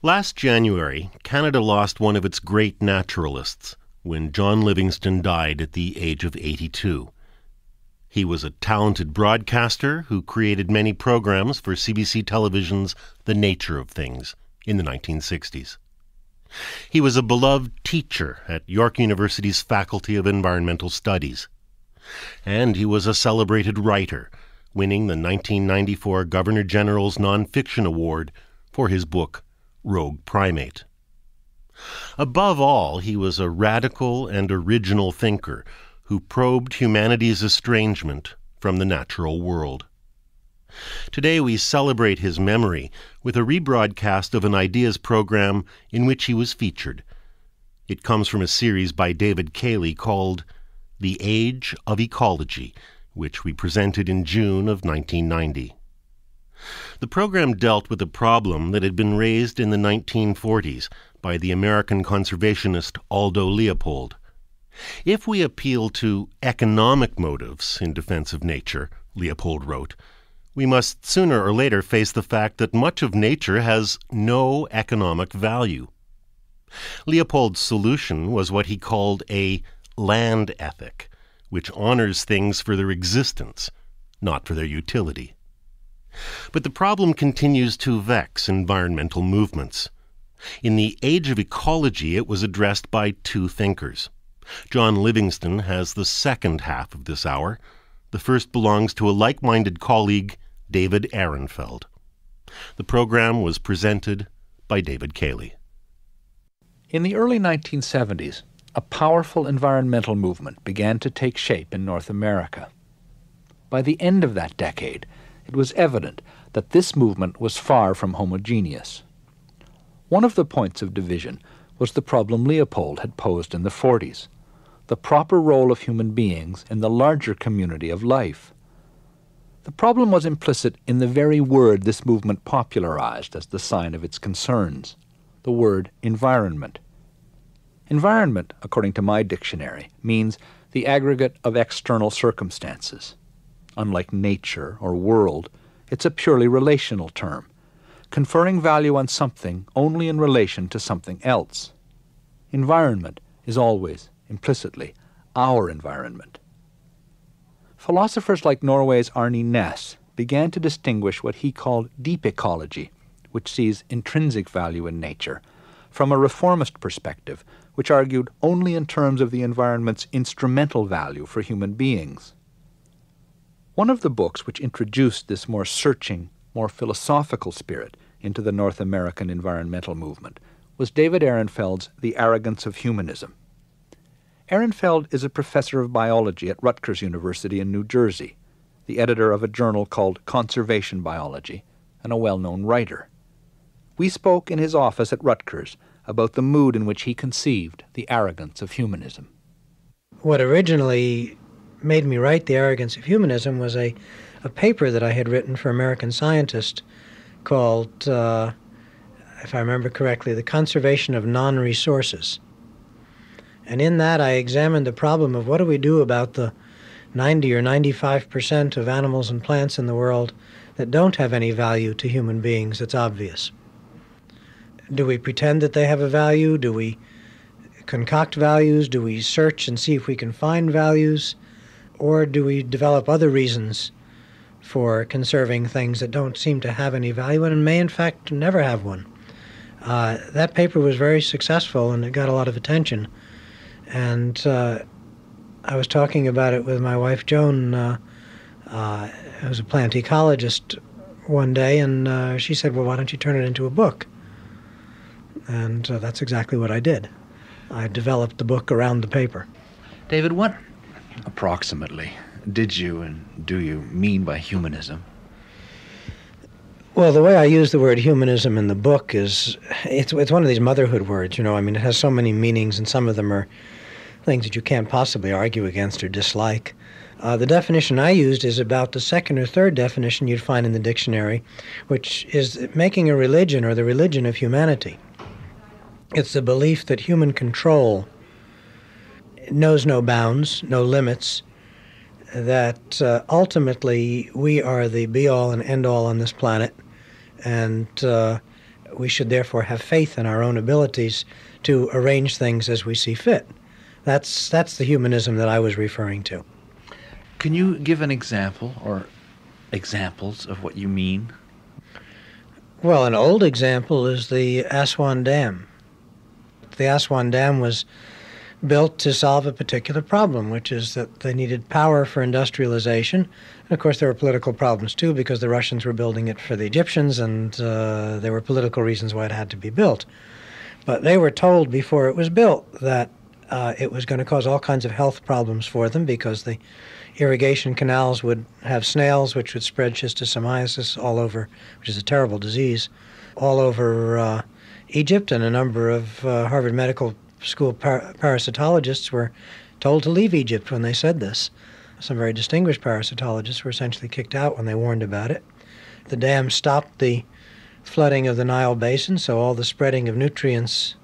Last January, Canada lost one of its great naturalists when John Livingston died at the age of 82. He was a talented broadcaster who created many programs for CBC Television's The Nature of Things in the 1960s. He was a beloved teacher at York University's Faculty of Environmental Studies. And he was a celebrated writer, winning the 1994 Governor-General's Nonfiction Award for his book, Rogue Primate. Above all, he was a radical and original thinker who probed humanity's estrangement from the natural world. Today we celebrate his memory with a rebroadcast of an Ideas program in which he was featured. It comes from a series by David Cayley called The Age of Ecology, which we presented in June of 1990. The program dealt with a problem that had been raised in the 1940s by the American conservationist Aldo Leopold. If we appeal to economic motives in defense of nature, Leopold wrote, we must sooner or later face the fact that much of nature has no economic value. Leopold's solution was what he called a land ethic, which honors things for their existence, not for their utility. But the problem continues to vex environmental movements. In the Age of Ecology, it was addressed by two thinkers. John Livingston has the second half of this hour. The first belongs to a like-minded colleague, David Ehrenfeld. The program was presented by David Cayley. In the early 1970s, a powerful environmental movement began to take shape in North America. By the end of that decade, it was evident that this movement was far from homogeneous. One of the points of division was the problem Leopold had posed in the 40s, the proper role of human beings in the larger community of life. The problem was implicit in the very word this movement popularized as the sign of its concerns, the word environment. Environment, according to my dictionary, means the aggregate of external circumstances. Unlike nature or world, it's a purely relational term, conferring value on something only in relation to something else. Environment is always, implicitly, our environment. Philosophers like Norway's Arne Næss began to distinguish what he called deep ecology, which sees intrinsic value in nature, from a reformist perspective, which argued only in terms of the environment's instrumental value for human beings. One of the books which introduced this more searching, more philosophical spirit into the North American environmental movement was David Ehrenfeld's The Arrogance of Humanism. Ehrenfeld is a professor of biology at Rutgers University in New Jersey, the editor of a journal called Conservation Biology, and a well-known writer. We spoke in his office at Rutgers about the mood in which he conceived the arrogance of humanism. What originally made me write The Arrogance of Humanism was a paper that I had written for American Scientist called, if I remember correctly, The Conservation of Non-Resources. And in that I examined the problem of what do we do about the 90 or 95% of animals and plants in the world that don't have any value to human beings. It's obvious. Do we pretend that they have a value? Do we concoct values? Do we search and see if we can find values? Or do we develop other reasons for conserving things that don't seem to have any value and may in fact never have one? That paper was very successful and it got a lot of attention. And I was talking about it with my wife Joan, who's a plant ecologist, one day, and she said, well, why don't you turn it into a book? And that's exactly what I did. I developed the book around the paper. David, what approximately did you and do you mean by humanism? Well, the way I use the word humanism in the book is, it's one of these motherhood words, you know. I mean, it has so many meanings, and some of them are things that you can't possibly argue against or dislike. The definition I used is about the second or third definition you'd find in the dictionary, which is making a religion or the religion of humanity. It's the belief that human control knows no bounds, no limits, that ultimately we are the be-all and end-all on this planet, and We should therefore have faith in our own abilities to arrange things as we see fit. That's the humanism that I was referring to. Can you give an example or examples of what you mean? Well, an old example is the Aswan Dam. The Aswan Dam was built to solve a particular problem, which is that they needed power for industrialization. And of course, there were political problems too, because the Russians were building it for the Egyptians, and there were political reasons why it had to be built. But they were told before it was built that it was going to cause all kinds of health problems for them, because the irrigation canals would have snails, which would spread schistosomiasis all over, which is a terrible disease, all over Egypt. And a number of Harvard Medical School parasitologists were told to leave Egypt when they said this. Some very distinguished parasitologists were essentially kicked out when they warned about it. The dam stopped the flooding of the Nile Basin, so all the spreading of nutrients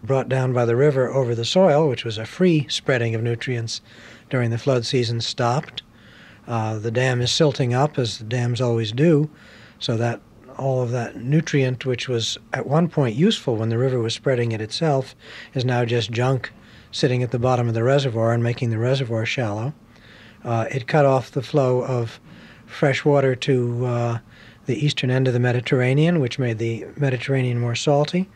brought down by the river over the soil, which was a free spreading of nutrients during the flood season, stopped. The dam is silting up, as the dams always do, so that all of that nutrient, which was at one point useful when the river was spreading it itself, is now just junk sitting at the bottom of the reservoir and making the reservoir shallow. It cut off the flow of fresh water to the eastern end of the Mediterranean, which made the Mediterranean more salty,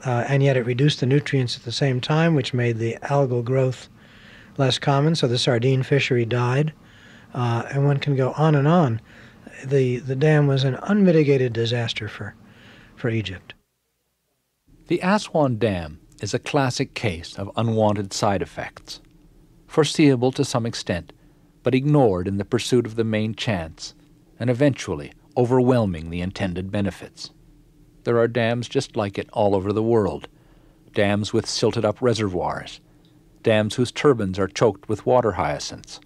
and yet it reduced the nutrients at the same time, which made the algal growth less common, so the sardine fishery died, and one can go on and on. The dam was an unmitigated disaster for Egypt. The Aswan Dam is a classic case of unwanted side effects, foreseeable to some extent, but ignored in the pursuit of the main chance, and eventually overwhelming the intended benefits. There are dams just like it all over the world, dams with silted-up reservoirs, dams whose turbines are choked with water hyacinths,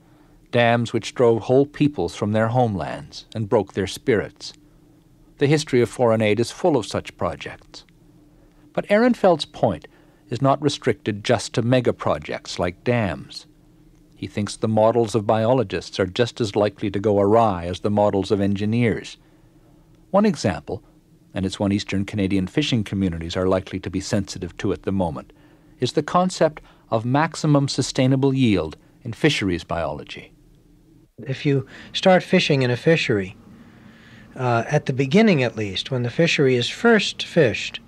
dams which drove whole peoples from their homelands and broke their spirits. The history of foreign aid is full of such projects. But Ehrenfeld's point is not restricted just to mega-projects like dams. He thinks the models of biologists are just as likely to go awry as the models of engineers. One example, and it's one Eastern Canadian fishing communities are likely to be sensitive to at the moment, is the concept of maximum sustainable yield in fisheries biology. If you start fishing in a fishery, at the beginning at least, when the fishery is first fished,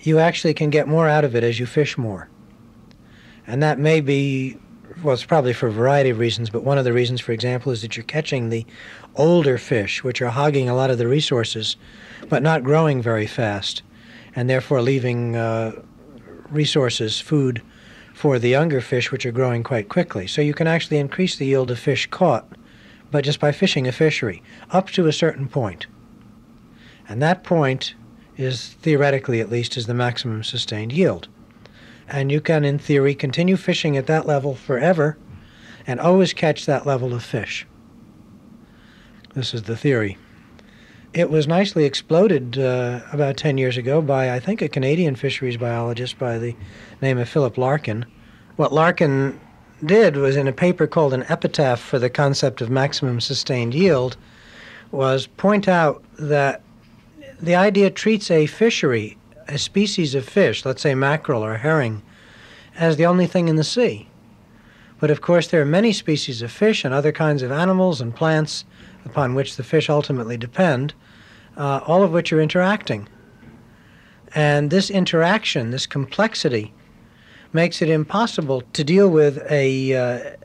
you actually can get more out of it as you fish more. And that may be, well, it's probably for a variety of reasons, but one of the reasons, for example, is that you're catching the older fish, which are hogging a lot of the resources, but not growing very fast, and therefore leaving resources, food, for the younger fish, which are growing quite quickly. So you can actually increase the yield of fish caught, but just by fishing a fishery, up to a certain point. And that point is, theoretically at least, is the maximum sustained yield. And you can, in theory, continue fishing at that level forever and always catch that level of fish. This is the theory. It was nicely exploded about 10 years ago by, I think, a Canadian fisheries biologist by the name of Philip Larkin. What Larkin did was, in a paper called An Epitaph for the Concept of Maximum Sustained Yield, was point out that the idea treats a fishery, a species of fish, let's say mackerel or herring, as the only thing in the sea. But of course there are many species of fish and other kinds of animals and plants upon which the fish ultimately depend, all of which are interacting. And this interaction, this complexity, makes it impossible to deal with a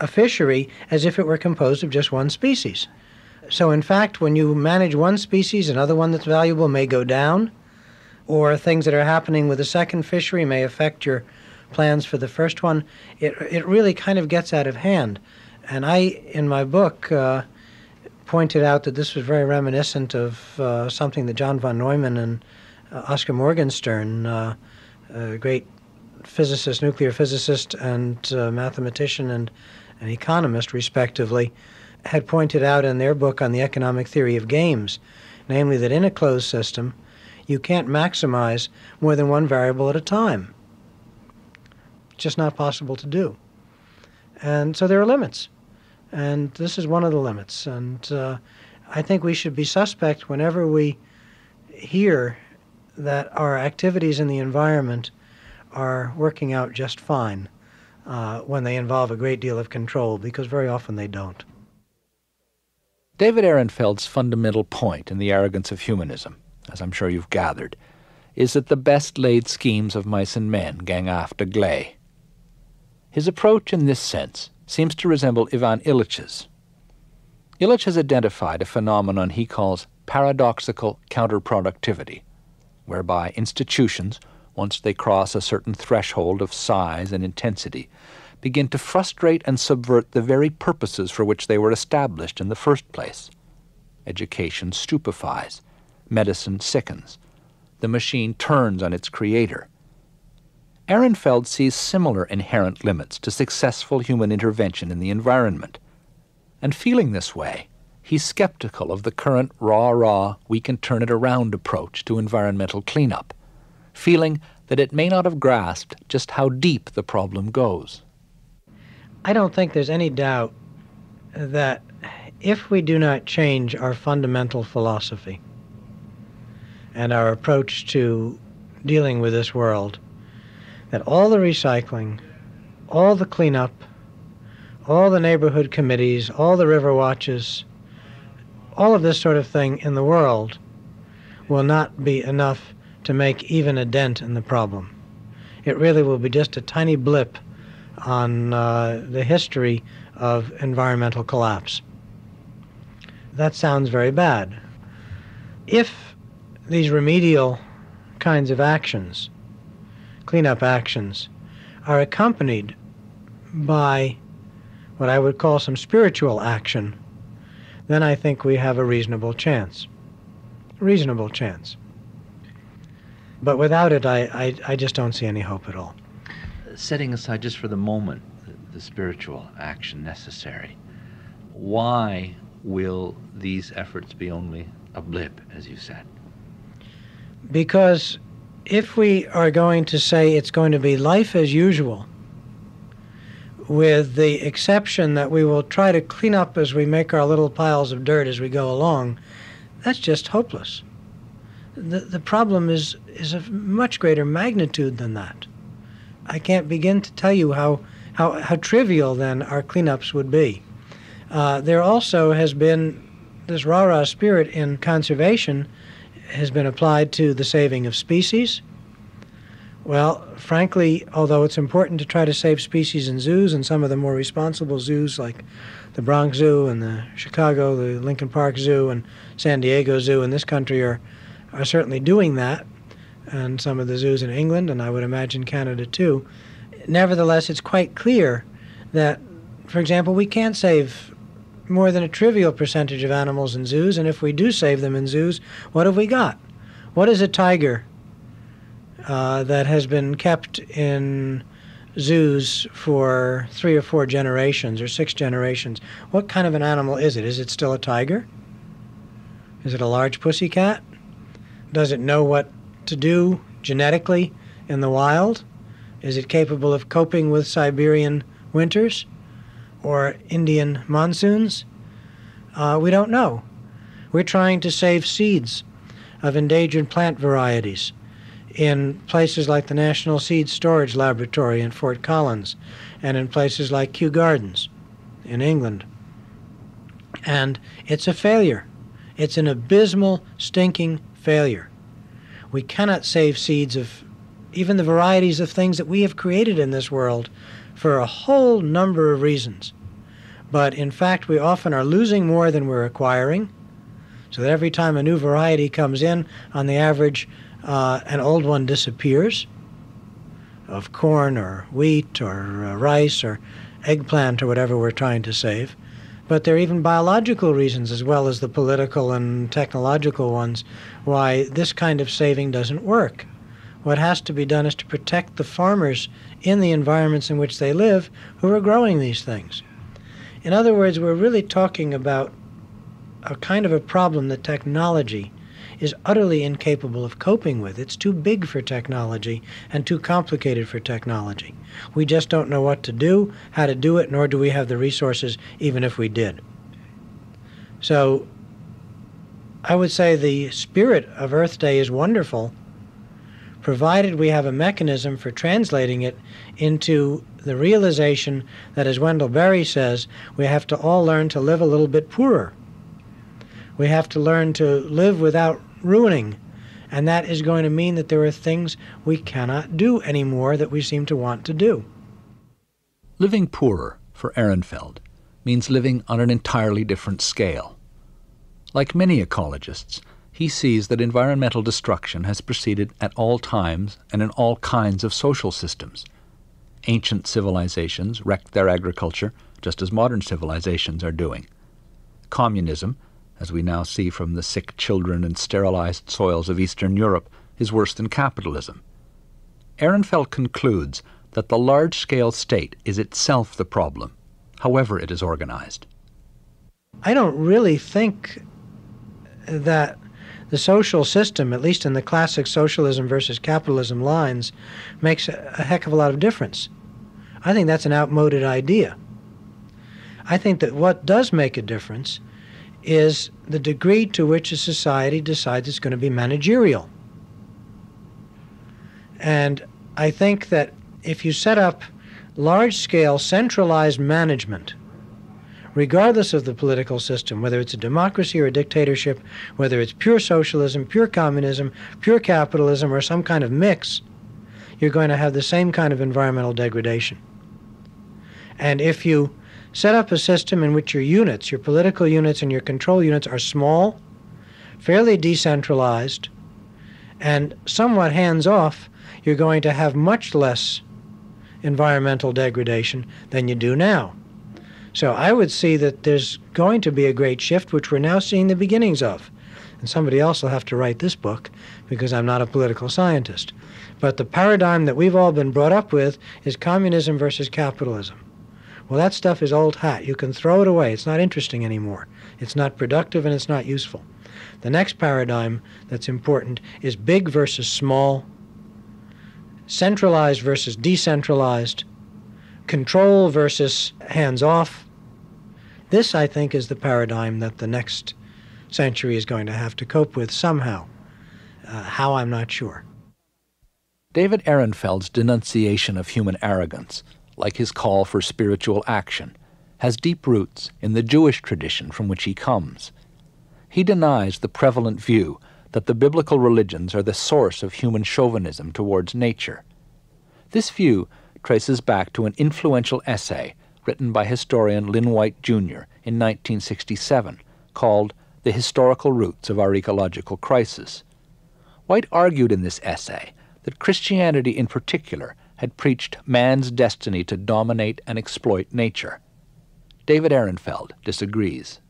fishery as if it were composed of just one species. So in fact, when you manage one species, another one that's valuable may go down, or things that are happening with the second fishery may affect your plans for the first one. It really kind of gets out of hand. And I, in my book, pointed out that this was very reminiscent of something that John von Neumann and Oscar Morgenstern, a great physicist, nuclear physicist, and mathematician and an economist, respectively, had pointed out in their book on the economic theory of games, namely that in a closed system, you can't maximize more than one variable at a time. It's just not possible to do. And so there are limits. And this is one of the limits. And I think we should be suspect whenever we hear that our activities in the environment are working out just fine when they involve a great deal of control, because very often they don't. David Ehrenfeld's fundamental point in The Arrogance of Humanism, as I'm sure you've gathered, is that the best-laid schemes of mice and men gang after gley. His approach in this sense seems to resemble Ivan Illich's. Illich has identified a phenomenon he calls paradoxical counterproductivity, whereby institutions, once they cross a certain threshold of size and intensity, begin to frustrate and subvert the very purposes for which they were established in the first place. Education stupefies, medicine sickens, the machine turns on its creator. Ehrenfeld sees similar inherent limits to successful human intervention in the environment. And feeling this way, he's skeptical of the current rah-rah, we-can-turn-it-around approach to environmental cleanup, feeling that it may not have grasped just how deep the problem goes. I don't think there's any doubt that if we do not change our fundamental philosophy and our approach to dealing with this world, that all the recycling, all the cleanup, all the neighborhood committees, all the river watches, all of this sort of thing in the world will not be enough to make even a dent in the problem. It really will be just a tiny blip on the history of environmental collapse. That sounds very bad. If these remedial kinds of actions, cleanup actions, are accompanied by what I would call some spiritual action, then I think we have a reasonable chance. Reasonable chance. But without it, I just don't see any hope at all. Setting aside just for the moment the spiritual action necessary, why will these efforts be only a blip, as you said? Because if we are going to say it's going to be life as usual, with the exception that we will try to clean up as we make our little piles of dirt as we go along, that's just hopeless. The problem is of much greater magnitude than that. I can't begin to tell you how trivial then our cleanups would be. There also has been this rah-rah spirit in conservation has been applied to the saving of species. Well, frankly, although it's important to try to save species in zoos, and some of the more responsible zoos like the Bronx Zoo and the Chicago, the Lincoln Park Zoo and San Diego Zoo in this country are certainly doing that, and some of the zoos in England, and I would imagine Canada too. Nevertheless, it's quite clear that, for example, we can't save more than a trivial percentage of animals in zoos, and if we do save them in zoos, what have we got? What is a tiger that has been kept in zoos for 3 or 4 generations or 6 generations? What kind of an animal is it? Is it still a tiger? Is it a large pussycat? Does it know what to do genetically in the wild? Is it capable of coping with Siberian winters or Indian monsoons? We don't know. We're trying to save seeds of endangered plant varieties in places like the National Seed Storage Laboratory in Fort Collins and in places like Kew Gardens in England. And it's a failure. It's an abysmal, stinking failure. We cannot save seeds of even the varieties of things that we have created in this world for a whole number of reasons. But in fact, we often are losing more than we're acquiring, so that every time a new variety comes in, on the average, an old one disappears, of corn or wheat or rice or eggplant or whatever we're trying to save. But there are even biological reasons as well as the political and technological ones why this kind of saving doesn't work. What has to be done is to protect the farmers in the environments in which they live who are growing these things. In other words, we're really talking about a kind of a problem that technology is utterly incapable of coping with. It's too big for technology and too complicated for technology. We just don't know what to do, how to do it, nor do we have the resources even if we did. So I would say the spirit of Earth Day is wonderful, provided we have a mechanism for translating it into the realization that, as Wendell Berry says, we have to all learn to live a little bit poorer. We have to learn to live without ruining, and that is going to mean that there are things we cannot do anymore that we seem to want to do. Living poorer, for Ehrenfeld, means living on an entirely different scale. Like many ecologists, he sees that environmental destruction has proceeded at all times and in all kinds of social systems. Ancient civilizations wrecked their agriculture, just as modern civilizations are doing. Communism, as we now see from the sick children and sterilized soils of Eastern Europe, is worse than capitalism. Ehrenfeld concludes that the large-scale state is itself the problem, however it is organized. I don't really think that the social system, at least in the classic socialism versus capitalism lines, makes a heck of a lot of difference. I think that's an outmoded idea. I think that what does make a difference is the degree to which a society decides it's going to be managerial. And I think that if you set up large-scale centralized management, regardless of the political system, whether it's a democracy or a dictatorship, whether it's pure socialism, pure communism, pure capitalism, or some kind of mix, you're going to have the same kind of environmental degradation. And if you set up a system in which your units, your political units and your control units are small, fairly decentralized, and somewhat hands-off, you're going to have much less environmental degradation than you do now. So I would see that there's going to be a great shift, which we're now seeing the beginnings of. And somebody else will have to write this book, because I'm not a political scientist. But the paradigm that we've all been brought up with is communism versus capitalism. Well, that stuff is old hat. You can throw it away. It's not interesting anymore. It's not productive and it's not useful. The next paradigm that's important is big versus small, centralized versus decentralized, control versus hands-off. This, I think, is the paradigm that the next century is going to have to cope with somehow. How, I'm not sure. David Ehrenfeld's denunciation of human arrogance, like his call for spiritual action, has deep roots in the Jewish tradition from which he comes. He denies the prevalent view that the biblical religions are the source of human chauvinism towards nature. This view traces back to an influential essay written by historian Lynn White, Jr. in 1967, called The Historical Roots of Our Ecological Crisis. White argued in this essay that Christianity in particular had preached man's destiny to dominate and exploit nature. David Ehrenfeld disagrees.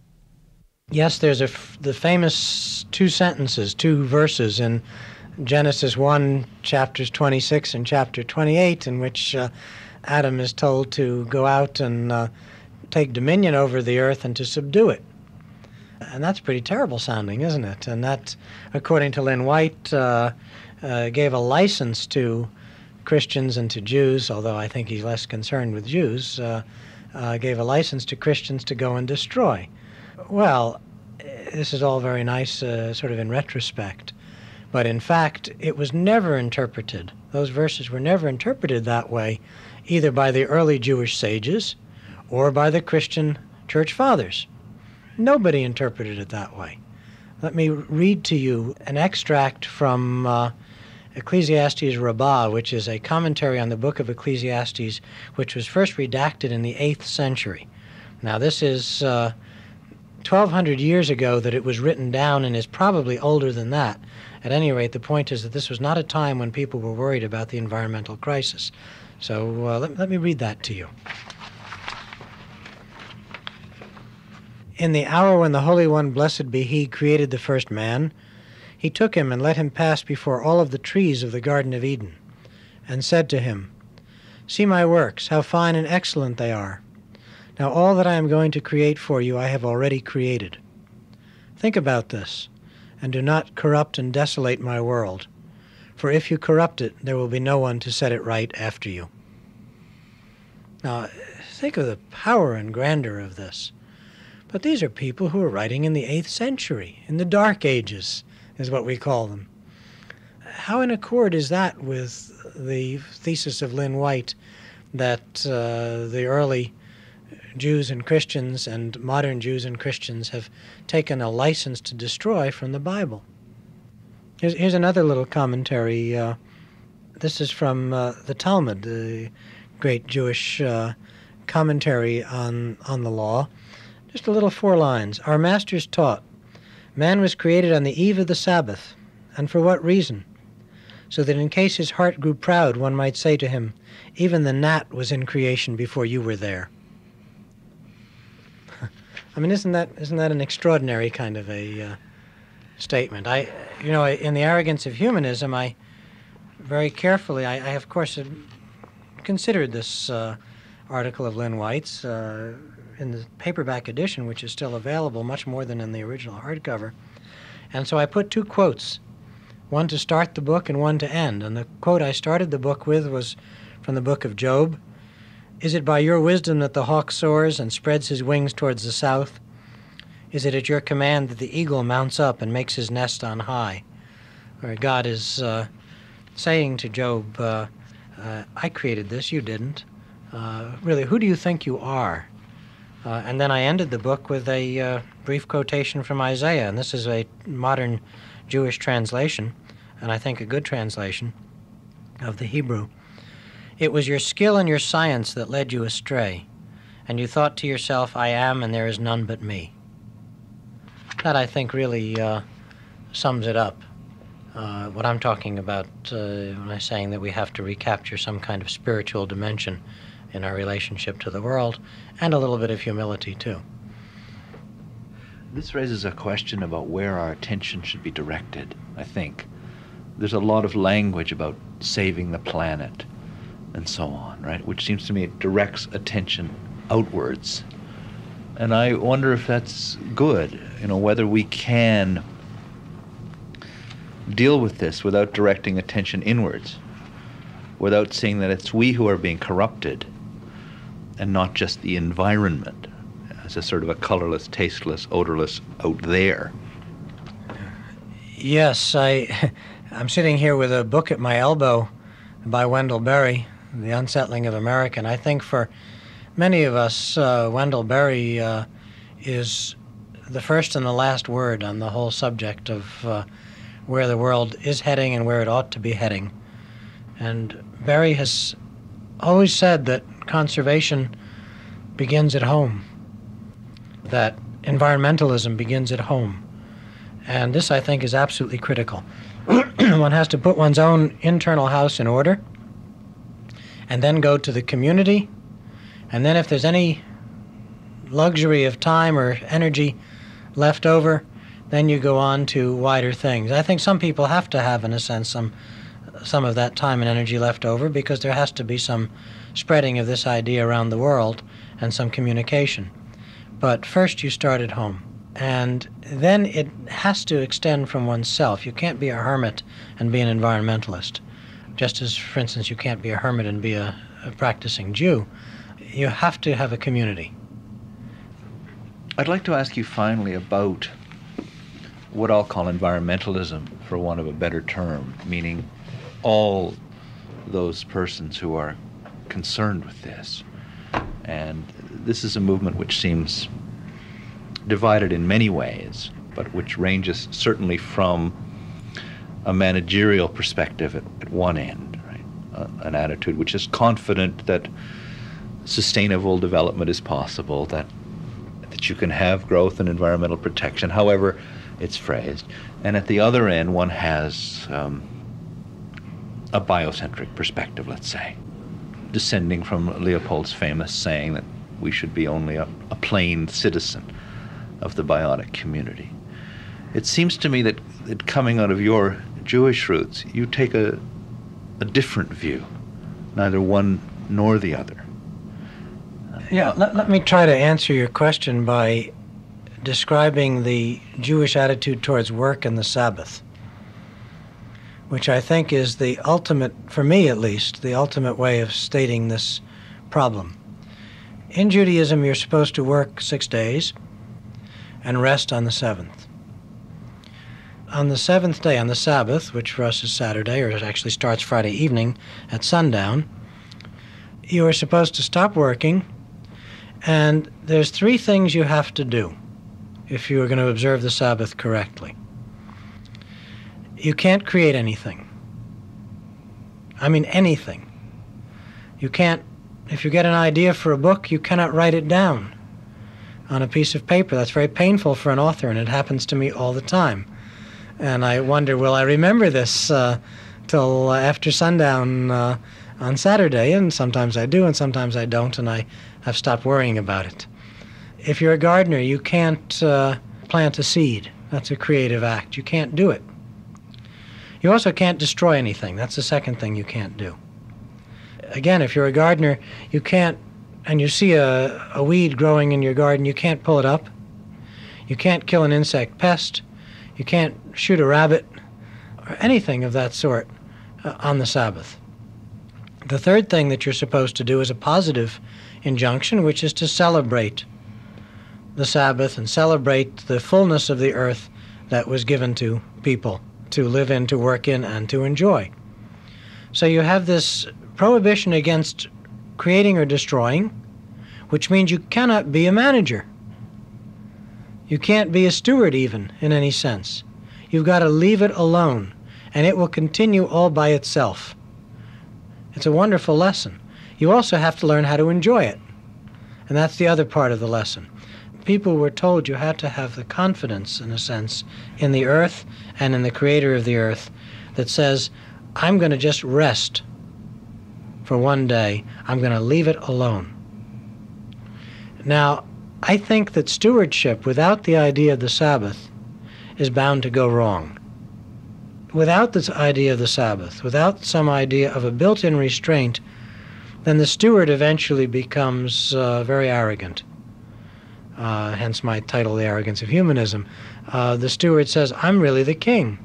Yes, there's the famous two verses in Genesis 1, chapters 26 and chapter 28, in which Adam is told to go out and take dominion over the earth and to subdue it. And that's pretty terrible sounding, isn't it? And that, according to Lynn White, gave a license to Christians and to Jews, although I think he's less concerned with Jews, gave a license to Christians to go and destroy. Well, this is all very nice sort of in retrospect. But in fact, it was never interpreted. Those verses were never interpreted that way, either by the early Jewish sages or by the Christian church fathers. Nobody interpreted it that way. Let me read to you an extract from Ecclesiastes Rabbah, which is a commentary on the book of Ecclesiastes, which was first redacted in the 8th century. Now, this is 1,200 years ago that it was written down, and is probably older than that. At any rate, the point is that this was not a time when people were worried about the environmental crisis. So let me read that to you. In the hour when the Holy One, blessed be He, created the first man, He took him and let him pass before all of the trees of the Garden of Eden, and said to him, See my works, how fine and excellent they are. Now all that I am going to create for you I have already created. Think about this, and do not corrupt and desolate my world, for if you corrupt it, there will be no one to set it right after you. Now, think of the power and grandeur of this. But these are people who are writing in the 8th century, in the Dark Ages, is what we call them. How in accord is that with the thesis of Lynn White that the early Jews and Christians and modern Jews and Christians have taken a license to destroy from the Bible? Here's another little commentary. This is from the Talmud, the great Jewish commentary on the law. Just a little 4 lines. Our masters taught, man was created on the eve of the Sabbath, and for what reason? So that in case his heart grew proud, one might say to him, even the gnat was in creation before you were there. I mean, isn't that an extraordinary kind of a statement? In the arrogance of humanism, I very carefully, I of course considered this article of Lynn White's in the paperback edition, which is still available, much more than in the original hardcover. And so I put 2 quotes, one to start the book and one to end. And the quote I started the book with was from the book of Job. Is it by your wisdom that the hawk soars and spreads his wings towards the south? Is it at your command that the eagle mounts up and makes his nest on high? Where God is saying to Job, I created this, you didn't. Really, who do you think you are? And then I ended the book with a brief quotation from Isaiah, and this is a modern Jewish translation, and I think a good translation of the Hebrew. It was your skill and your science that led you astray, and you thought to yourself, I am, and there is none but me. That, I think, really sums it up. What I'm talking about when I'm saying that we have to recapture some kind of spiritual dimension in our relationship to the world, and a little bit of humility, too. This raises a question about where our attention should be directed, I think. There's a lot of language about saving the planet and so on, right? Which seems to me it directs attention outwards. And I wonder if that's good, whether we can deal with this without directing attention inwards, without seeing that it's we who are being corrupted and not just the environment as a sort of a colorless, tasteless, odorless out there. Yes, I'm sitting here with a book at my elbow by Wendell Berry, The Unsettling of America. And I think for many of us, Wendell Berry is the first and the last word on the whole subject of where the world is heading and where it ought to be heading. And Berry has always said that conservation begins at home, that environmentalism begins at home. And this, I think, is absolutely critical. One has to put one's own internal house in order, and then go to the community, and then if there's any luxury of time or energy left over, then you go on to wider things. I think some people have to have, in a sense, some of that time and energy left over, because there has to be some spreading of this idea around the world and some communication. But first you start at home, and then it has to extend from oneself. You can't be a hermit and be an environmentalist, just as, for instance, you can't be a hermit and be a practicing Jew. You have to have a community. I'd like to ask you finally about what I'll call environmentalism, for want of a better term, meaning all those persons who are concerned with this. And this is a movement which seems divided in many ways, but which ranges certainly from a managerial perspective at one end, right? An attitude which is confident that sustainable development is possible, that you can have growth and environmental protection, however it's phrased. And at the other end, one has a biocentric perspective, let's say, descending from Leopold's famous saying that we should be only a plain citizen of the biotic community. It seems to me that coming out of your Jewish roots, you take a different view, neither one nor the other. Yeah, let me try to answer your question by describing the Jewish attitude towards work and the Sabbath, which I think is the ultimate, for me at least, the ultimate way of stating this problem. In Judaism, you're supposed to work 6 days, and rest on the seventh. On the seventh day, on the Sabbath, which for us is Saturday, or it actually starts Friday evening at sundown, you are supposed to stop working, and there's 3 things you have to do if you are going to observe the Sabbath correctly. You can't create anything. I mean anything. You can't, if you get an idea for a book, you cannot write it down on a piece of paper. That's very painful for an author, and it happens to me all the time. And I wonder, will I remember this till after sundown on Saturday? And sometimes I do, and sometimes I don't, and I have stopped worrying about it. If you're a gardener, you can't plant a seed. That's a creative act. You can't do it. You also can't destroy anything. That's the second thing you can't do. Again, if you're a gardener, you can't, and you see a weed growing in your garden, you can't pull it up. You can't kill an insect pest. You can't shoot a rabbit or anything of that sort on the Sabbath. The third thing that you're supposed to do is a positive injunction, which is to celebrate the Sabbath and celebrate the fullness of the earth that was given to people to live in, to work in, and to enjoy. So you have this prohibition against creating or destroying, which means you cannot be a manager. You can't be a steward even, in any sense. You've got to leave it alone, and it will continue all by itself. It's a wonderful lesson. You also have to learn how to enjoy it, and that's the other part of the lesson. People were told you had to have the confidence, in a sense, in the earth and in the creator of the earth that says, I'm going to just rest for one day. I'm going to leave it alone. Now, I think that stewardship without the idea of the Sabbath is bound to go wrong. Without this idea of the Sabbath, without some idea of a built-in restraint, then the steward eventually becomes very arrogant. Hence my title, The Arrogance of Humanism. The steward says, I'm really the king.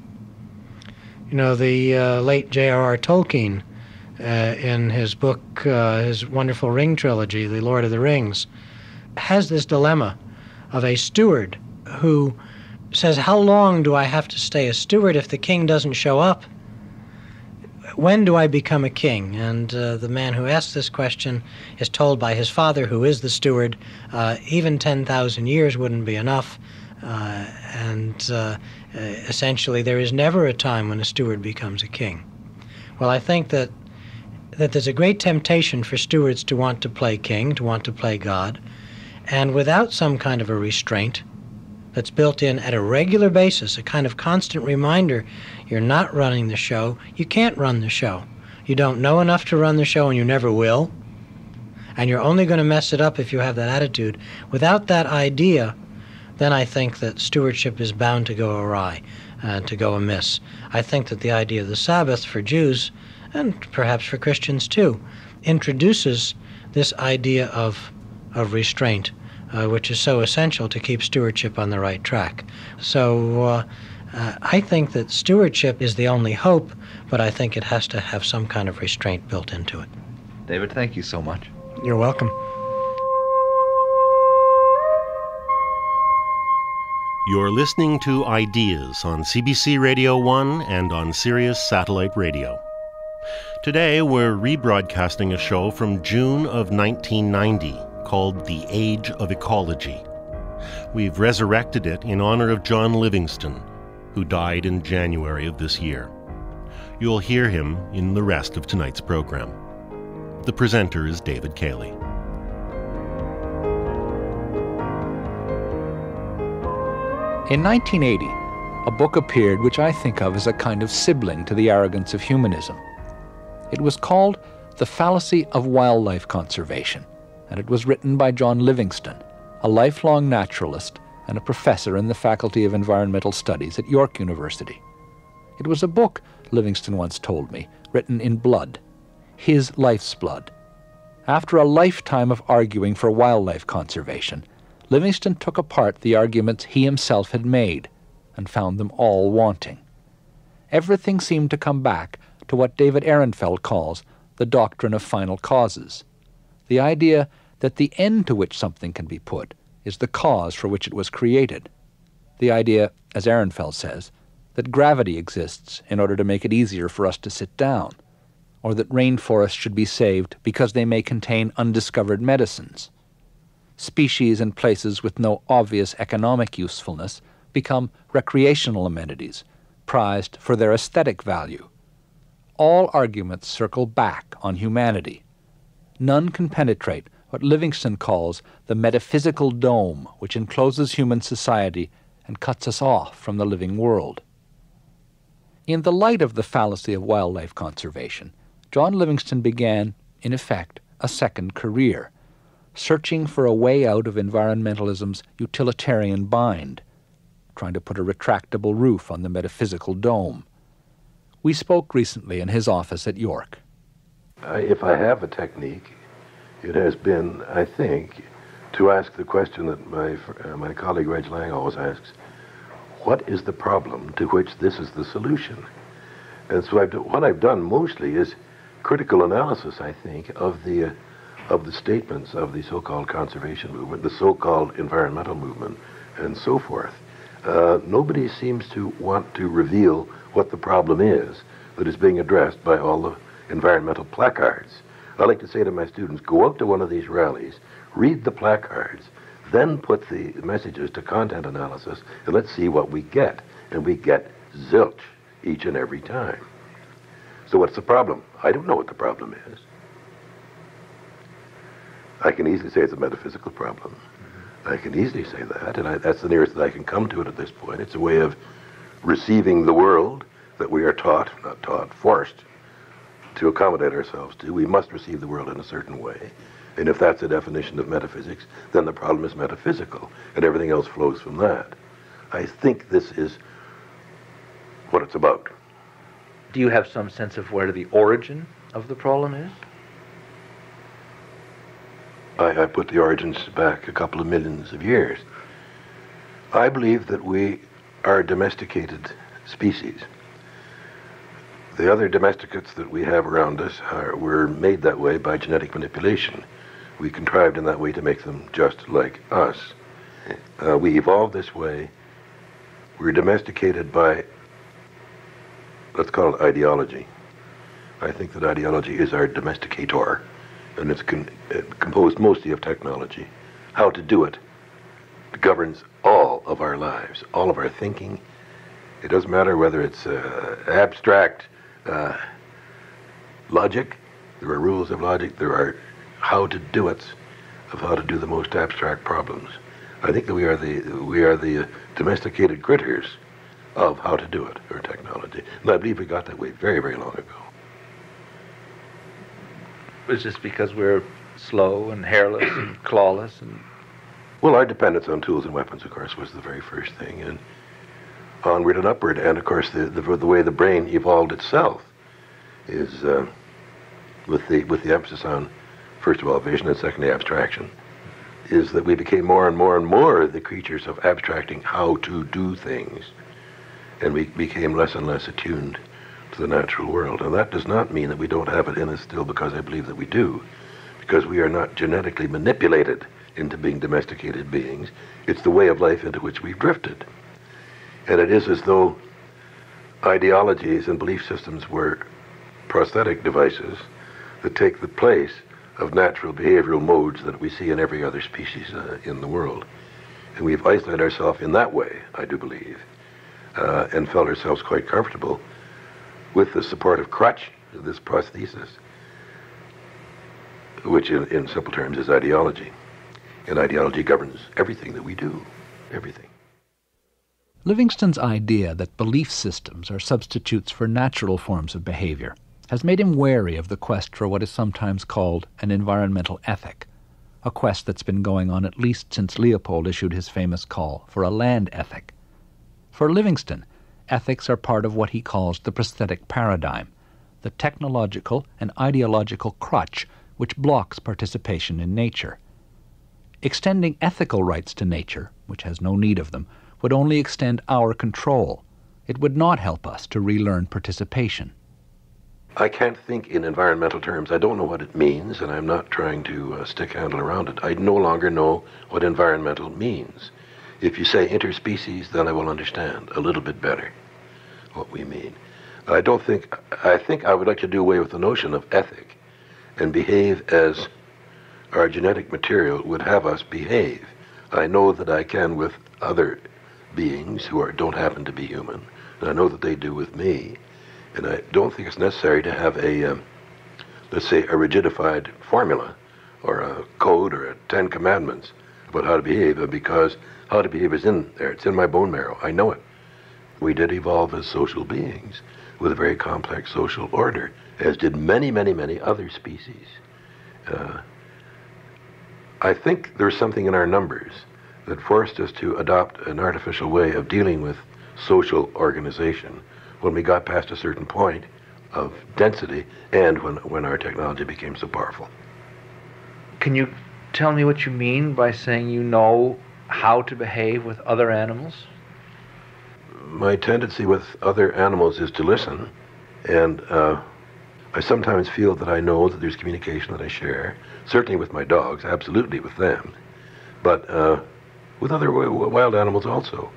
You know, the late J.R.R. Tolkien, in his book, his wonderful Ring trilogy, The Lord of the Rings, has this dilemma of a steward who says, how long do I have to stay a steward if the king doesn't show up? When do I become a king? And the man who asks this question is told by his father, who is the steward, even 10,000 years wouldn't be enough. Essentially, there is never a time when a steward becomes a king. Well, I think that there's a great temptation for stewards to want to play king, to want to play God, and without some kind of a restraint that's built in at a regular basis, a kind of constant reminder, you're not running the show, you can't run the show. You don't know enough to run the show, and you never will. And you're only going to mess it up if you have that attitude. Without that idea, then I think that stewardship is bound to go awry, to go amiss. I think that the idea of the Sabbath for Jews, and perhaps for Christians too, introduces this idea of restraint, which is so essential to keep stewardship on the right track. So I think that stewardship is the only hope, but I think it has to have some kind of restraint built into it. David, thank you so much. You're welcome. You're listening to Ideas on CBC Radio 1 and on Sirius Satellite Radio. Today, we're rebroadcasting a show from June of 1990 called The Age of Ecology. We've resurrected it in honor of John Livingston, who died in January of this year. You'll hear him in the rest of tonight's program. The presenter is David Cayley. In 1980, a book appeared which I think of as a kind of sibling to The Arrogance of Humanism. It was called The Fallacy of Wildlife Conservation, and it was written by John Livingston, a lifelong naturalist and a professor in the Faculty of Environmental Studies at York University. It was a book, Livingston once told me, written in blood, his life's blood. After a lifetime of arguing for wildlife conservation, Livingston took apart the arguments he himself had made and found them all wanting. Everything seemed to come back to what David Ehrenfeld calls the doctrine of final causes, the idea that the end to which something can be put is the cause for which it was created. The idea, as Ehrenfeld says, that gravity exists in order to make it easier for us to sit down, or that rainforests should be saved because they may contain undiscovered medicines. Species and places with no obvious economic usefulness become recreational amenities, prized for their aesthetic value. All arguments circle back on humanity. None can penetrate what Livingston calls the metaphysical dome which encloses human society and cuts us off from the living world. In the light of the fallacy of wildlife conservation, John Livingston began, in effect, a second career, searching for a way out of environmentalism's utilitarian bind, trying to put a retractable roof on the metaphysical dome. We spoke recently in his office at York. If I have a technique, it has been, I think, to ask the question that my colleague Reg Lang always asks: what is the problem to which this is the solution? And so what I've done mostly is critical analysis, I think, of the statements of the so-called conservation movement, the so-called environmental movement, and so forth. Nobody seems to want to reveal what the problem is that is being addressed by all the environmental placards. I like to say to my students, go out to one of these rallies, read the placards, then put the messages to content analysis, and let's see what we get. And we get zilch each and every time. So what's the problem? I don't know what the problem is. I can easily say it's a metaphysical problem. I can easily say that, and that's the nearest that I can come to it at this point. It's a way of receiving the world that we are forced to accommodate ourselves to. We must receive the world in a certain way. And if that's the definition of metaphysics, then the problem is metaphysical, and everything else flows from that. I think this is what it's about. Do you have some sense of where the origin of the problem is? I put the origins back a couple of millions of years. I believe that we are a domesticated species. The other domesticates that we have around us were made that way by genetic manipulation. We contrived in that way to make them just like us. We evolved this way. We're domesticated by, let's call it ideology. I think that ideology is our domesticator, and it's composed mostly of technology. How to do it governs all of our lives, all of our thinking. It doesn't matter whether it's abstract logic. There are rules of logic. There are how to do it, of how to do the most abstract problems. I think that we are the domesticated critters of how to do it, or technology. And I believe we got that way very, very long ago. Is this because we're slow and hairless and clawless? Well, our dependence on tools and weapons, of course, was the very first thing, and onward and upward. And of course, the way the brain evolved itself is with the emphasis on, first of all, vision, and secondly, abstraction, is that we became more and more and more the creatures of abstracting how to do things, and we became less and less attuned to the natural world. And that does not mean that we don't have it in us still, because I believe that we do, because we are not genetically manipulated into being domesticated beings. It's the way of life into which we've drifted. And it is as though ideologies and belief systems were prosthetic devices that take the place of natural behavioral modes that we see in every other species in the world. And we've isolated ourselves in that way, I do believe, and felt ourselves quite comfortable with the supportive crutch, this prosthesis, which in simple terms is ideology. And ideology governs everything that we do, everything. Livingston's idea that belief systems are substitutes for natural forms of behavior has made him wary of the quest for what is sometimes called an environmental ethic, a quest that's been going on at least since Leopold issued his famous call for a land ethic. For Livingston, ethics are part of what he calls the prosthetic paradigm, the technological and ideological crutch which blocks participation in nature. Extending ethical rights to nature, which has no need of them, would only extend our control. It would not help us to relearn participation. I can't think in environmental terms. I don't know what it means, and I'm not trying to stick a handle around it. I no longer know what environmental means. If you say interspecies, then I will understand a little bit better what we mean. I think I would like to do away with the notion of ethic and behave as our genetic material would have us behave. I know that I can with other beings who don't happen to be human, and I know that they do with me. And I don't think it's necessary to have a, let's say, a rigidified formula or a code or a 10 commandments about how to behave, because how to behave is in there. It's in my bone marrow. I know it. We did evolve as social beings with a very complex social order, as did many, many, many other species. I think there's something in our numbers that forced us to adopt an artificial way of dealing with social organization when we got past a certain point of density and when our technology became so powerful. Can you tell me what you mean by saying you know how to behave with other animals? My tendency with other animals is to listen, and I sometimes feel that I know that there's communication that I share, certainly with my dogs, absolutely with them, but with other wild animals also.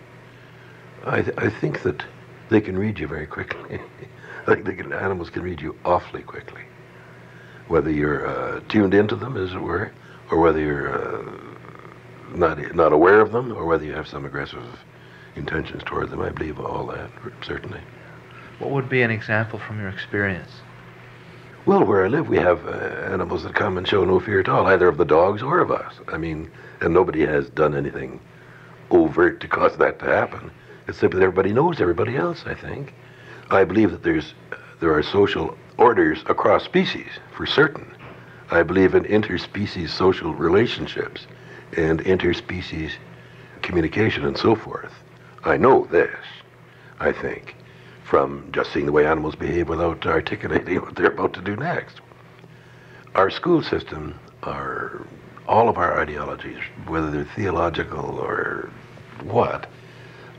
I think that they can read you very quickly. I think animals can read you awfully quickly, whether you're tuned into them, as it were, or whether you're not aware of them, or whether you have some aggressive intentions toward them. I believe all that, certainly. What would be an example from your experience? Well, where I live, we have animals that come and show no fear at all, either of the dogs or of us. I mean, and nobody has done anything overt to cause that to happen. It's simply that everybody knows everybody else, I think. I believe that there are social orders across species, for certain. I believe in interspecies social relationships and interspecies communication and so forth. I know this, I think, from just seeing the way animals behave without articulating what they're about to do next. Our school system, all of our ideologies, whether they're theological or what,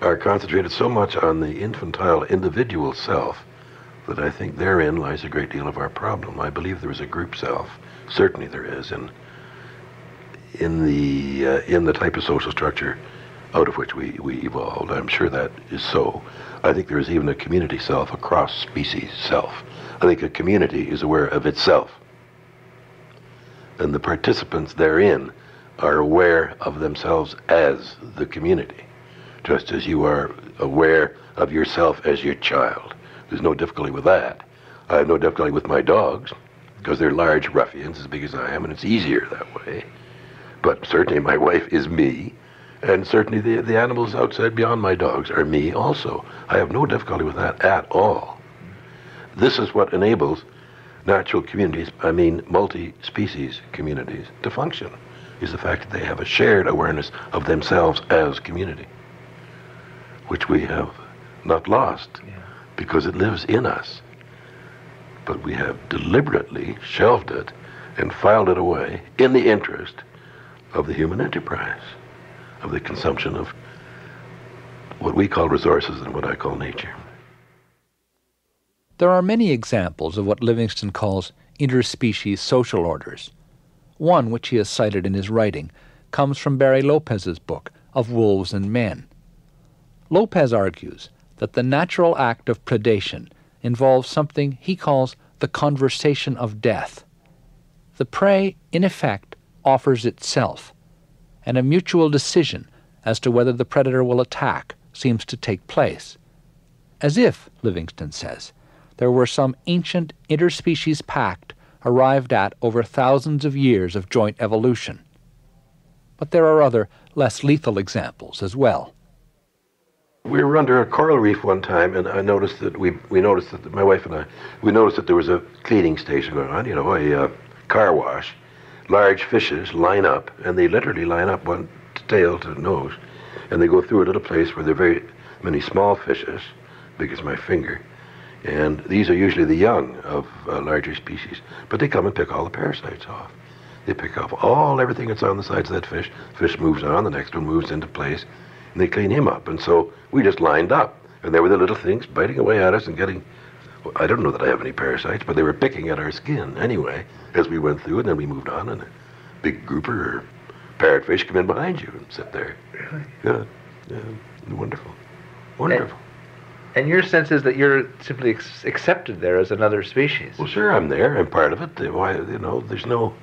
are concentrated so much on the infantile individual self that I think therein lies a great deal of our problem. I believe there is a group self. Certainly there is in the type of social structure out of which we evolved. I'm sure that is so. I think there is even a community self, a cross-species self. I think a community is aware of itself, and the participants therein are aware of themselves as the community, just as you are aware of yourself as your child. There's no difficulty with that. I have no difficulty with my dogs, because they're large ruffians as big as I am, and it's easier that way. But certainly my wife is me, and certainly the animals outside beyond my dogs are me also. I have no difficulty with that at all. This is what enables natural communities, I mean multi-species communities, to function, is the fact that they have a shared awareness of themselves as community, which we have not lost because it lives in us. But we have deliberately shelved it and filed it away in the interest of the human enterprise, of the consumption of what we call resources and what I call nature. There are many examples of what Livingston calls interspecies social orders. One, which he has cited in his writing, comes from Barry Lopez's book, Of Wolves and Men. Lopez argues that the natural act of predation involves something he calls the conversation of death. The prey, in effect, offers itself, and a mutual decision as to whether the predator will attack seems to take place, as if, Livingston says, there were some ancient interspecies pact arrived at over thousands of years of joint evolution. But there are other, less lethal examples as well. We were under a coral reef one time, and I noticed that my wife and I, we noticed that there was a cleaning station going on, a car wash. Large fishes line up, and they literally line up one tail to nose, and they go through a little place where there are very many small fishes, big as my finger, and these are usually the young of larger species, but they come and pick all the parasites off. They pick off everything that's on the sides of that fish. Fish moves on, the next one moves into place, and they clean him up. And so we just lined up, and there were the little things biting away at us and getting Well, I don't know that I have any parasites, but they were picking at our skin anyway as we went through, and then we moved on, and a big grouper or parrotfish come in behind you and sit there. Really? Yeah, wonderful. Wonderful. And your sense is that you're simply accepted there as another species. Well, sure, I'm there. I'm part of it. Why, there's no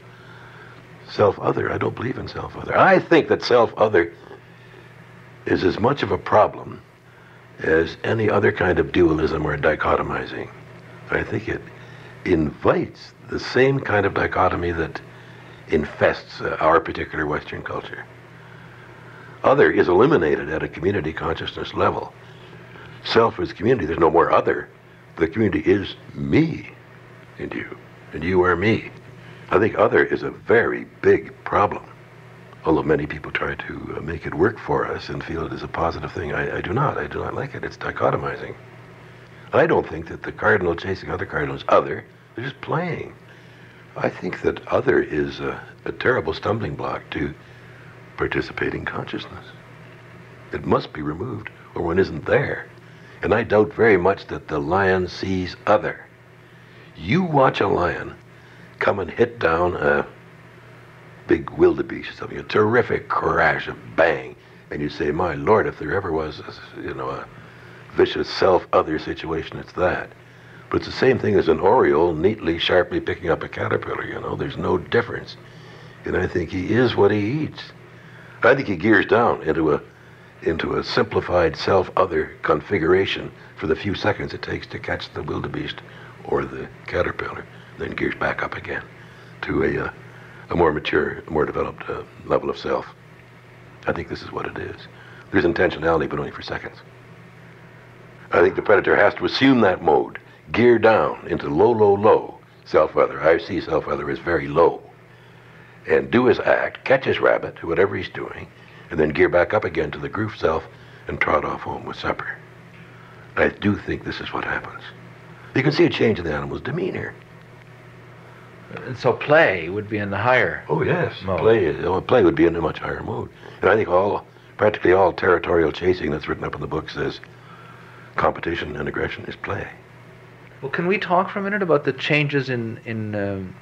self-other. I don't believe in self-other. I think that self-other is as much of a problem as any other kind of dualism or dichotomizing. I think it invites the same kind of dichotomy that infests our particular Western culture. Other is eliminated at a community consciousness level. Self is community. There's no more other. The community is me and you are me. I think other is a very big problem. Although many people try to make it work for us and feel it is a positive thing, I do not. I do not like it. It's dichotomizing. I don't think that the cardinal chasing other cardinal is other. They're just playing. I think that other is a terrible stumbling block to participating consciousness. It must be removed or one isn't there. And I doubt very much that the lion sees other. You watch a lion come and hit down a big wildebeest or something, a terrific crash, a bang, and you say, my Lord, if there ever was a vicious self-other situation, it's that. But it's the same thing as an oriole neatly, sharply picking up a caterpillar, There's no difference. And I think he is what he eats. I think he gears down into a simplified self-other configuration for the few seconds it takes to catch the wildebeest or the caterpillar, then gears back up again to a more mature, more developed level of self. I think this is what it is. There's intentionality, but only for seconds. I think the predator has to assume that mode, gear down into low self-other. I see self-other as very low. And do his act, catch his rabbit, whatever he's doing, and then gear back up again to the group self and trot off home with supper. I do think this is what happens. You can see a change in the animal's demeanor. And so play would be in the higher mode. Play Play would be in a much higher mode. And I think practically all territorial chasing that's written up in the book says competition and aggression is play. Well, can we talk for a minute about the changes in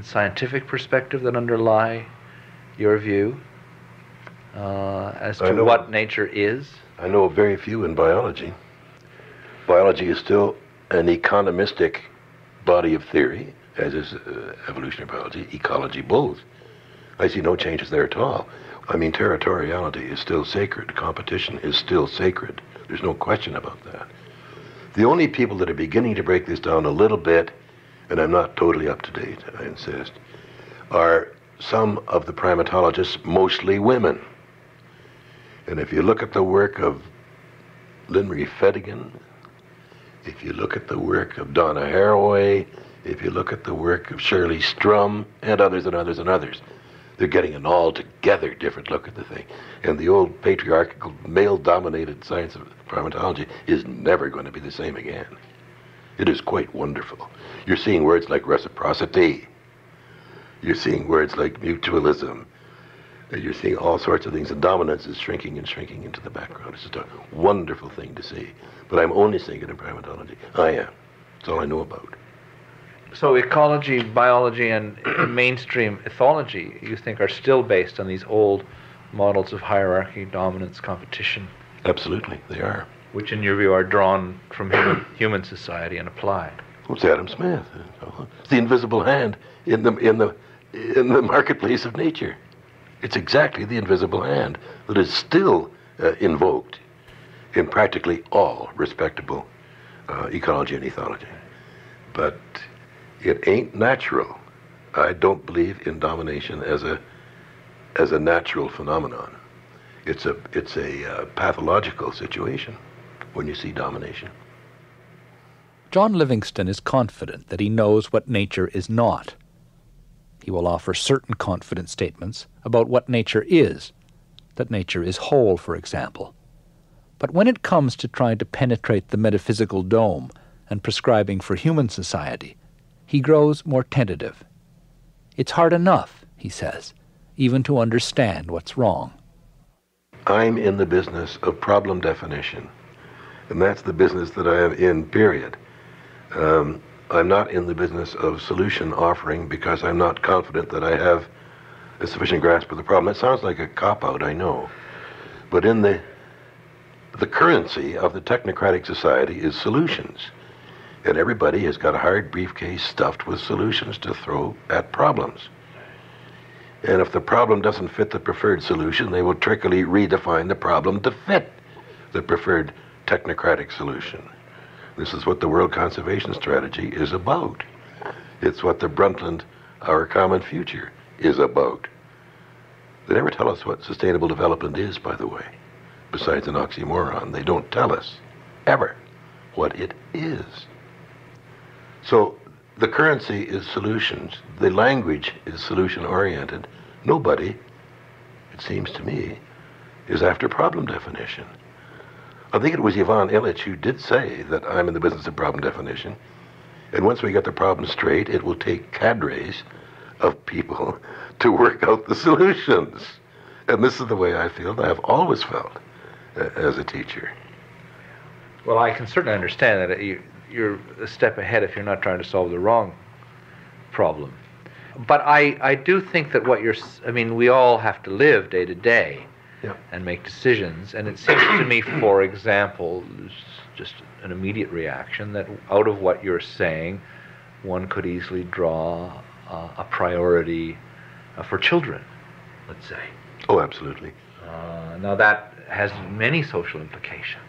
scientific perspective that underlie your view as to what nature is? I know of very few in biology. Biology is still an economistic body of theory, as is evolutionary biology, ecology, both. I see no changes there at all. I mean, territoriality is still sacred. Competition is still sacred. There's no question about that. The only people that are beginning to break this down a little bit, and I'm not totally up to date, I insist, are some of the primatologists, mostly women. And if you look at the work of Lynn-Marie Fedigan, if you look at the work of Donna Haraway, if you look at the work of Shirley Strum, and others and others and others, they're getting an altogether different look at the thing. And the old patriarchal, male-dominated science of primatology is never going to be the same again. It is quite wonderful. You're seeing words like reciprocity. You're seeing words like mutualism. You're seeing all sorts of things, and dominance is shrinking and shrinking into the background. It's just a wonderful thing to see. But I'm only seeing it in primatology. I am. That's all I know about. So ecology, biology, and mainstream ethology, you think, are still based on these old models of hierarchy, dominance, competition? Absolutely, they are. Which, in your view, are drawn from human society and applied. Well, it's Adam Smith. It's the invisible hand in the marketplace of nature. It's exactly the invisible hand that is still invoked in practically all respectable ecology and ethology. But it ain't natural. I don't believe in domination as a natural phenomenon. It's a pathological situation when you see domination. John Livingston is confident that he knows what nature is not. He will offer certain confident statements about what nature is, that nature is whole, for example. But when it comes to trying to penetrate the metaphysical dome and prescribing for human society, he grows more tentative. It's hard enough, he says, even to understand what's wrong. I'm in the business of problem definition, and that's the business that I am in, period. I'm not in the business of solution offering because I'm not confident that I have a sufficient grasp of the problem. It sounds like a cop-out, I know. But in the currency of the technocratic society is solutions. And everybody has got a hard briefcase stuffed with solutions to throw at problems. And if the problem doesn't fit the preferred solution, they will trickily redefine the problem to fit the preferred technocratic solution. This is what the World Conservation Strategy is about. It's what the Brundtland, Our Common Future, is about. They never tell us what sustainable development is, by the way, besides an oxymoron. They don't tell us, ever, what it is. So the currency is solutions. The language is solution-oriented. Nobody, it seems to me, is after problem definition. I think it was Ivan Illich who did say that I'm in the business of problem definition. And once we get the problem straight, it will take cadres of people to work out the solutions. And this is the way I feel, I have always felt as a teacher. Well, I can certainly understand that you're a step ahead if you're not trying to solve the wrong problem. But I do think that we all have to live day to day and make decisions. And it seems to me, for example, just an immediate reaction, that out of what you're saying, one could easily draw a priority for children, let's say. Oh, absolutely. Now that has many social implications.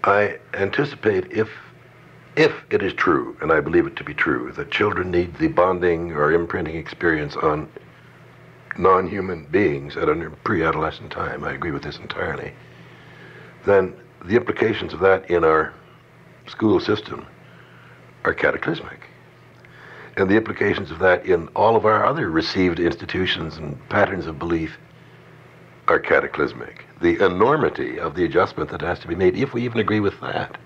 I anticipate if it is true, and I believe it to be true, that children need the bonding or imprinting experience on non-human beings at a pre-adolescent time, I agree with this entirely, then the implications of that in our school system are cataclysmic. And the implications of that in all of our other received institutions and patterns of belief are cataclysmic. The enormity of the adjustment that has to be made, if we even agree with that.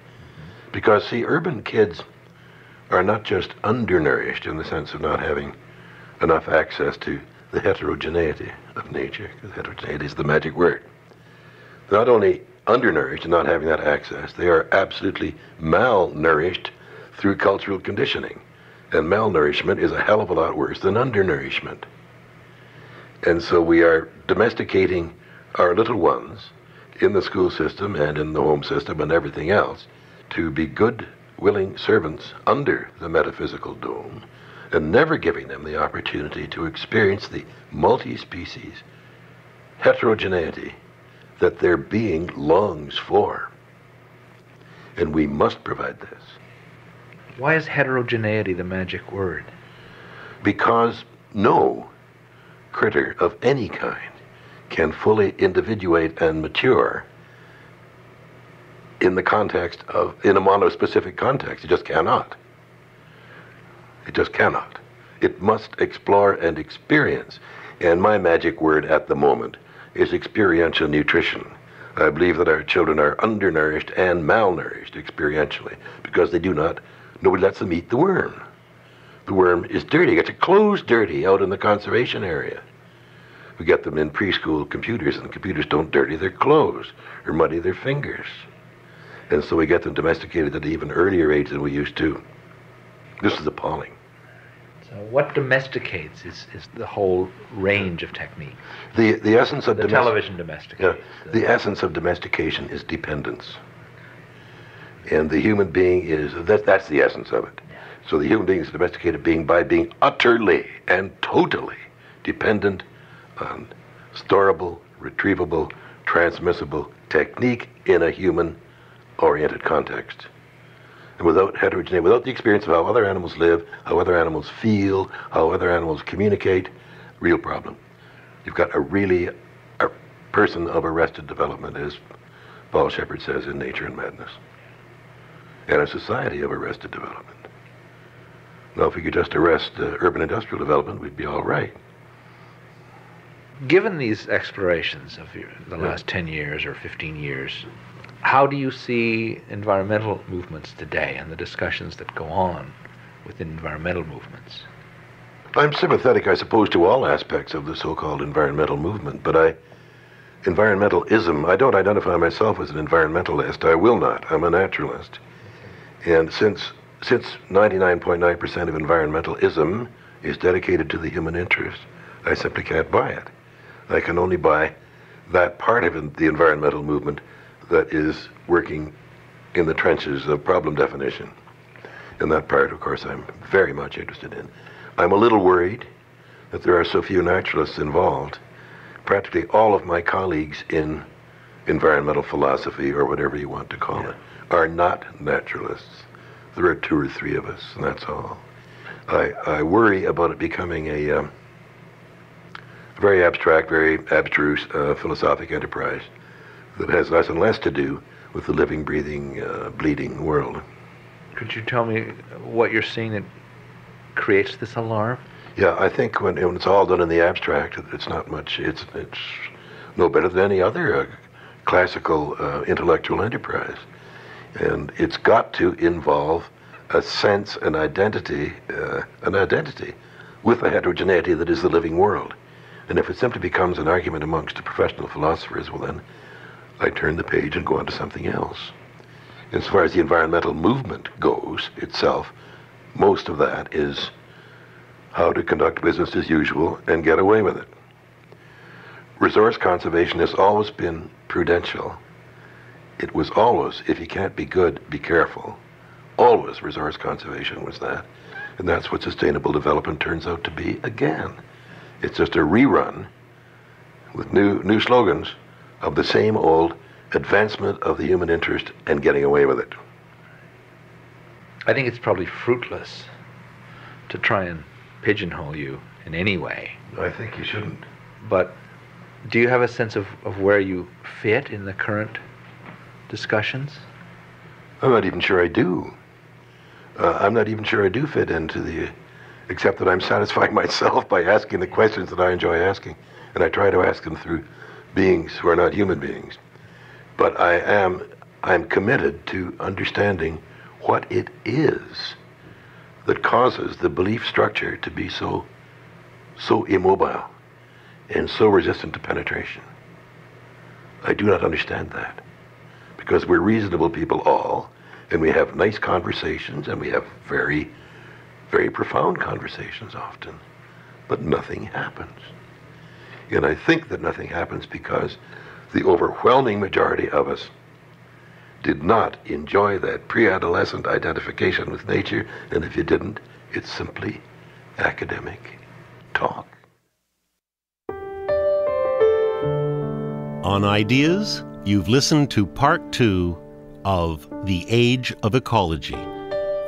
Because, see, urban kids are not just undernourished in the sense of not having enough access to the heterogeneity of nature, because heterogeneity is the magic word. They're not only undernourished and not having that access, they are absolutely malnourished through cultural conditioning. And malnourishment is a hell of a lot worse than undernourishment. And so we are domesticating our little ones in the school system and in the home system and everything else to be good, willing servants under the metaphysical dome, and never giving them the opportunity to experience the multi-species heterogeneity that their being longs for. And we must provide this. Why is heterogeneity the magic word? Because no critter of any kind can fully individuate and mature in the context of, in a monospecific context. It just cannot. It just cannot. It must explore and experience. And my magic word at the moment is experiential nutrition. I believe that our children are undernourished and malnourished experientially because nobody lets them eat the worm. The worm is dirty. It gets its clothes dirty out in the conservation area. We get them in preschool computers, and the computers don't dirty their clothes or muddy their fingers. And so we get them domesticated at an even earlier age than we used to. This is appalling. So what domesticates is the whole range of techniques. The essence of television domesticates. Yeah, the essence of domestication is dependence. And the human being that's the essence of it. So the human being is a domesticated being by being utterly and totally dependent on storable, retrievable, transmissible technique in a human-oriented context. And without heterogeneity, without the experience of how other animals live, how other animals feel, how other animals communicate, real problem. You've got a person of arrested development, as Paul Shepard says in Nature and Madness, and a society of arrested development. Now, if we could just arrest urban industrial development, we'd be all right. Given these explorations of the last 10 years or 15 years, how do you see environmental movements today and the discussions that go on within environmental movements? I'm sympathetic, I suppose, to all aspects of the so-called environmental movement, but environmentalism, I don't identify myself as an environmentalist. I will not. I'm a naturalist. And since 99.9% of environmentalism is dedicated to the human interest, I simply can't buy it. I can only buy that part of the environmental movement that is working in the trenches of problem definition. And that part, of course, I'm very much interested in. I'm a little worried that there are so few naturalists involved. Practically all of my colleagues in environmental philosophy, or whatever you want to call it, are not naturalists. There are 2 or 3 of us, and that's all. I worry about it becoming a very abstract, very abstruse philosophic enterprise that has less and less to do with the living, breathing, bleeding world. Could you tell me what you're seeing that creates this alarm? Yeah, I think when it's all done in the abstract, it's not much. It's no better than any other classical intellectual enterprise, and it's got to involve a sense, an identity with the heterogeneity that is the living world. And if it simply becomes an argument amongst the professional philosophers, well then, I turn the page and go on to something else. As far as the environmental movement goes itself, most of that is how to conduct business as usual and get away with it. Resource conservation has always been prudential. It was always, if you can't be good, be careful. Always resource conservation was that. And that's what sustainable development turns out to be again. It's just a rerun with new slogans of the same old advancement of the human interest and getting away with it. I think it's probably fruitless to try and pigeonhole you in any way. I think you shouldn't. But do you have a sense of where you fit in the current discussions? I'm not even sure I do. I'm not even sure I do fit into except that I'm satisfying myself by asking the questions that I enjoy asking. And I try to ask them through beings who are not human beings. But I'm committed to understanding what it is that causes the belief structure to be so immobile and so resistant to penetration. I do not understand that, because we're reasonable people all, and we have nice conversations, and we have very, very profound conversations often, but nothing happens. And I think that nothing happens because the overwhelming majority of us did not enjoy that pre-adolescent identification with nature, and if you didn't, it's simply academic talk. On Ideas, you've listened to Part 2 of The Age of Ecology,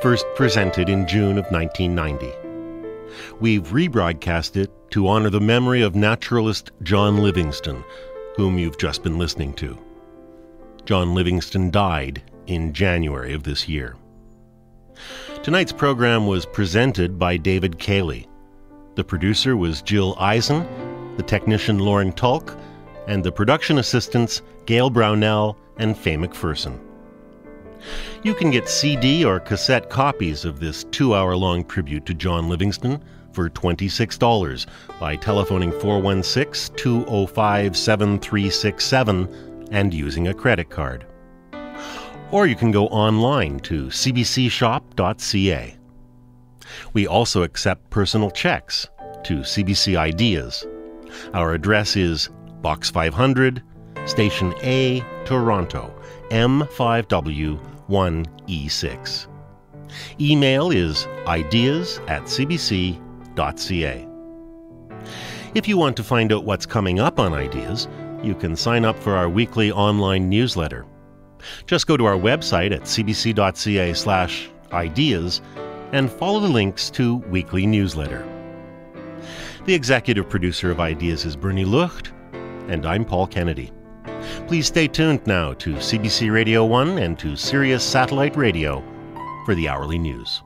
first presented in June of 1990. We've rebroadcast it to honor the memory of naturalist John Livingston, whom you've just been listening to. John Livingston died in January of this year. Tonight's program was presented by David Cayley. The producer was Jill Eisen, the technician Lauren Tulk, and the production assistants Gail Brownell and Faye McPherson. You can get CD or cassette copies of this 2-hour-long tribute to John Livingston for $26 by telephoning 416-205-7367 and using a credit card. Or you can go online to cbcshop.ca. We also accept personal checks to CBC Ideas. Our address is Box 500, Station A, Toronto, M5W1E6. Email is ideas@cbc.ca. If you want to find out what's coming up on Ideas, you can sign up for our weekly online newsletter. Just go to our website at cbc.ca/ideas and follow the links to weekly newsletter. The executive producer of Ideas is Bernie Lucht, and I'm Paul Kennedy. Please stay tuned now to CBC Radio 1 and to Sirius Satellite Radio for the hourly news.